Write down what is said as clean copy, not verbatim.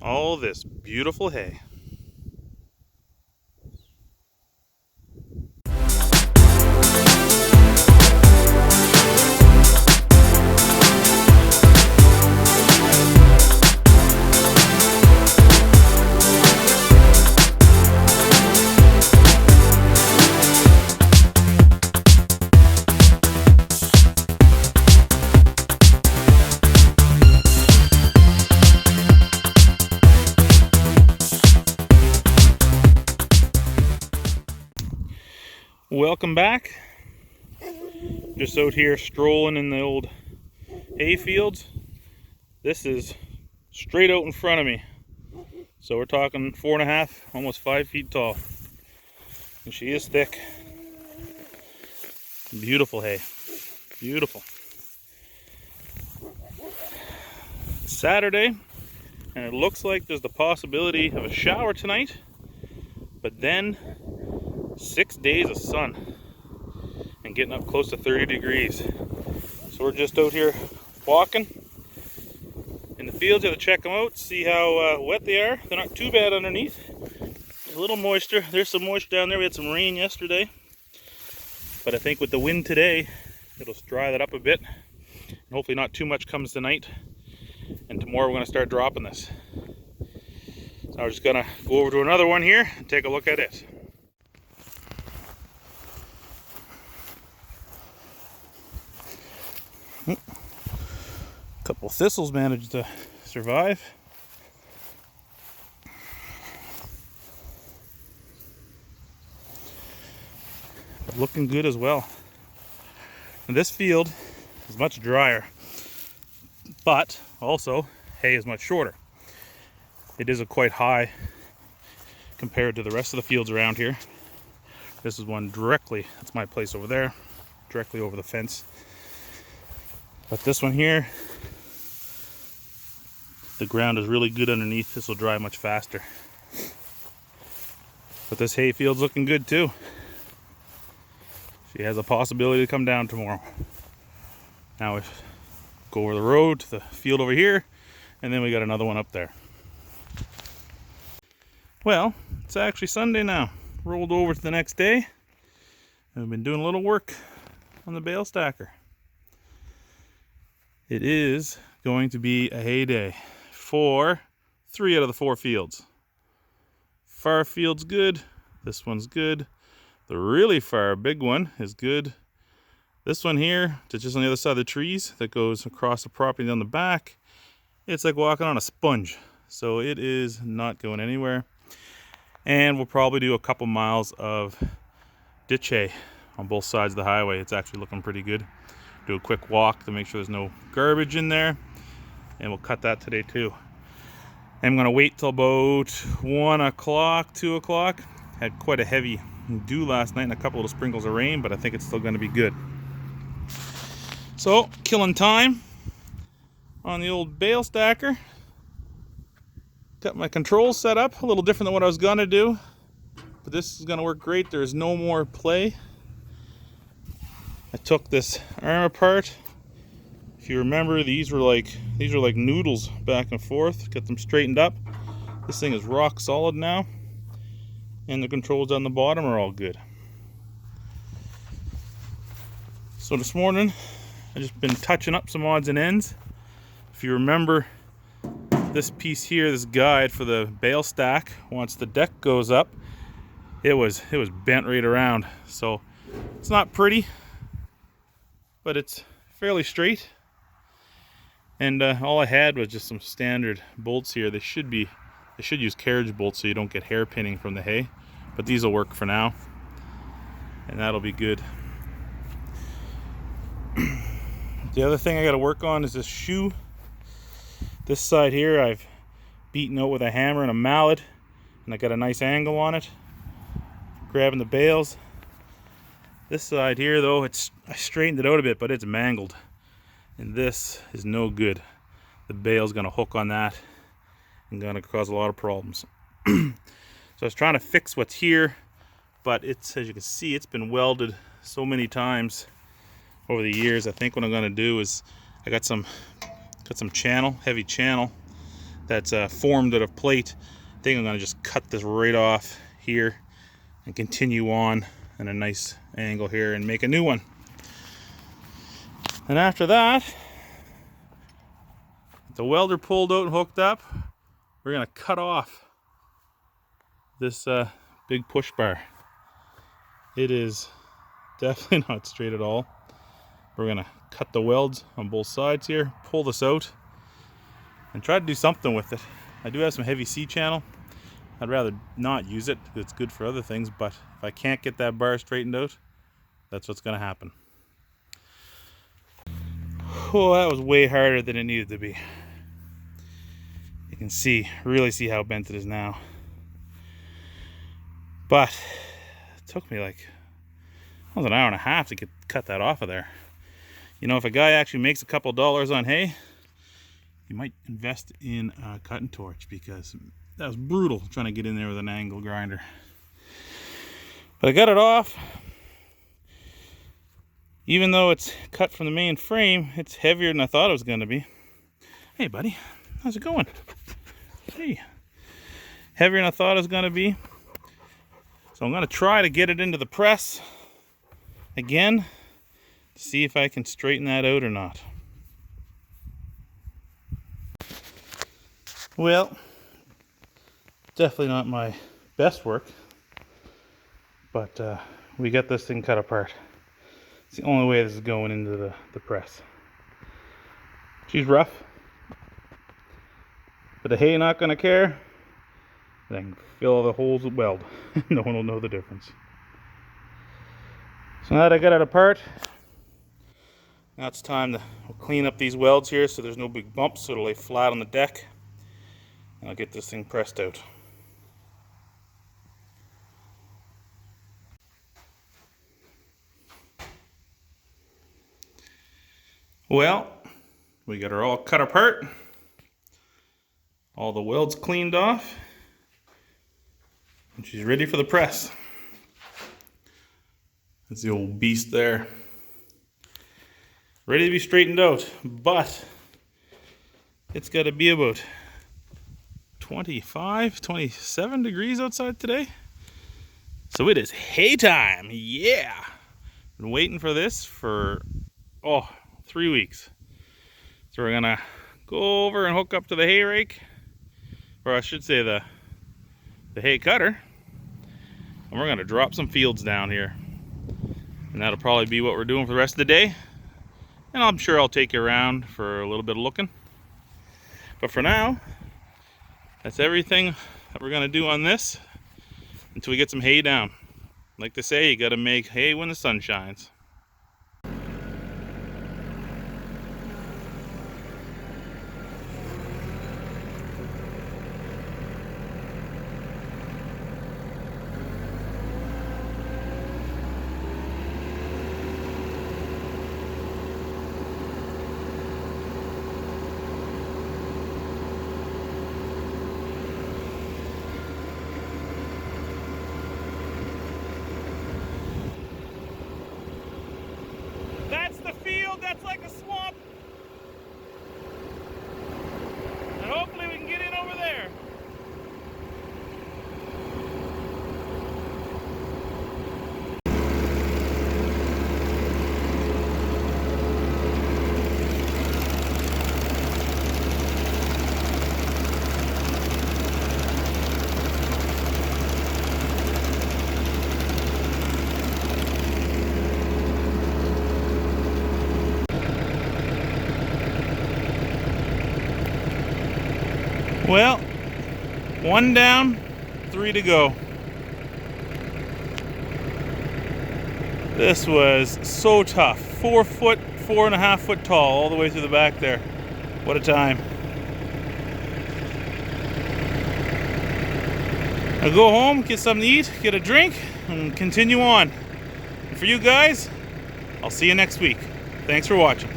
all this beautiful hay. Welcome back. Just out here strolling in the old hayfields. This is straight out in front of me. So we're talking 4.5, almost 5 feet tall. And she is thick. Beautiful hay. Beautiful. It's Saturday, and it looks like there's the possibility of a shower tonight. But then 6 days of sun and getting up close to 30 degrees. So we're just out here walking in the fields. You have to check them out, see how wet they are. They're not too bad underneath. There's a little moisture. There's some moisture down there. We had some rain yesterday, but I think with the wind today, it'll dry that up a bit. And hopefully not too much comes tonight. And tomorrow we're going to start dropping this. So I'm just going to go over to another one here and take a look at it. A couple thistles managed to survive. Looking good as well. And this field is much drier, but also hay is much shorter. It is quite high compared to the rest of the fields around here. This is one directly, that's my place over there, directly over the fence. But this one here, the ground is really good underneath. This will dry much faster. But this hay field's looking good too. She has a possibility to come down tomorrow. Now we go over the road to the field over here, and then we got another one up there. Well, it's actually Sunday now. Rolled over to the next day. I've been doing a little work on the bale stacker. It is going to be a hay day for 3 out of the 4 fields. Far field's good. This one's good. The really far big one is good. This one here, just on the other side of the trees that goes across the property down the back, it's like walking on a sponge. So it is not going anywhere. And we'll probably do a couple miles of ditch hay on both sides of the highway. It's actually looking pretty good. Do a quick walk to make sure there's no garbage in there, and we'll cut that today too. I'm gonna wait till about 1 o'clock, 2 o'clock. Had quite a heavy dew last night and a couple of sprinkles of rain, but I think it's still gonna be good. So, killing time on the old bale stacker. Got my controls set up, a little different than what I was gonna do, but this is gonna work great. There's no more play. I took this arm apart. If you remember, these were like noodles back and forth. Get them straightened up. This thing is rock solid now, and the controls on the bottom are all good. So this morning, I've just been touching up some odds and ends. If you remember, this piece here, this guide for the bale stack, once the deck goes up, it was bent right around. So it's not pretty, but it's fairly straight. And all I had was just some standard bolts here. They should use carriage bolts so you don't get hair pinning from the hay, but these will work for now, and that'll be good. The other thing I got to work on is this shoe. This side here I've beaten out with a hammer and a mallet, and I got a nice angle on it, grabbing the bales. This side here though, I straightened it out a bit, but it's mangled, and this is no good. The bale's gonna hook on that and gonna cause a lot of problems. So I was trying to fix what's here, but it's, as you can see, it's been welded so many times over the years. I think what I'm gonna do is I got some channel, heavy channel, that's formed out of plate. I think I'm going to just cut this right off here and continue on in a nice angle here and make a new one. And after that, the welder pulled out and hooked up, we're going to cut off this big push bar. It is definitely not straight at all. We're going to cut the welds on both sides here, pull this out, and try to do something with it. I do have some heavy C channel. I'd rather not use it because it's good for other things, but if I can't get that bar straightened out, that's what's going to happen. Oh, that was way harder than it needed to be. You can see, really see how bent it is now. But it took me like almost an hour and a half to cut that off of there. You know, if a guy actually makes a couple dollars on hay, you might invest in a cutting torch, because that was brutal trying to get in there with an angle grinder. But I got it off. Even though it's cut from the main frame, it's heavier than I thought it was going to be. Hey buddy, how's it going? Hey, heavier than I thought it was going to be. So I'm going to try to get it into the press again to see if I can straighten that out or not. Well, definitely not my best work, but we got this thing cut apart. It's the only way this is going into the press. She's rough, but the hay not going to care. And I can fill all the holes with weld. No one will know the difference. So now that I got it apart, now it's time to clean up these welds here so there's no big bumps, so it'll lay flat on the deck. And I'll get this thing pressed out. Well, we got her all cut apart. All the welds cleaned off. And she's ready for the press. That's the old beast there. Ready to be straightened out, but it's got to be about 25, 27 degrees outside today. So it is hay time, yeah! Been waiting for this for, 3 weeks. So we're gonna go over and hook up to the hay rake, or I should say the hay cutter, and we're gonna drop some fields down here. And that'll probably be what we're doing for the rest of the day. And I'm sure I'll take you around for a little bit of looking. But for now, that's everything that we're gonna do on this until we get some hay down. Like they say, you gotta make hay when the sun shines. That's the field, that's like a swamp. And hopefully we can get in over there. Well, 1 down, 3 to go. This was so tough. 4 foot, 4.5 foot tall all the way through the back there. What a time. I'll go home, get something to eat, get a drink, and continue on. And for you guys, I'll see you next week. Thanks for watching.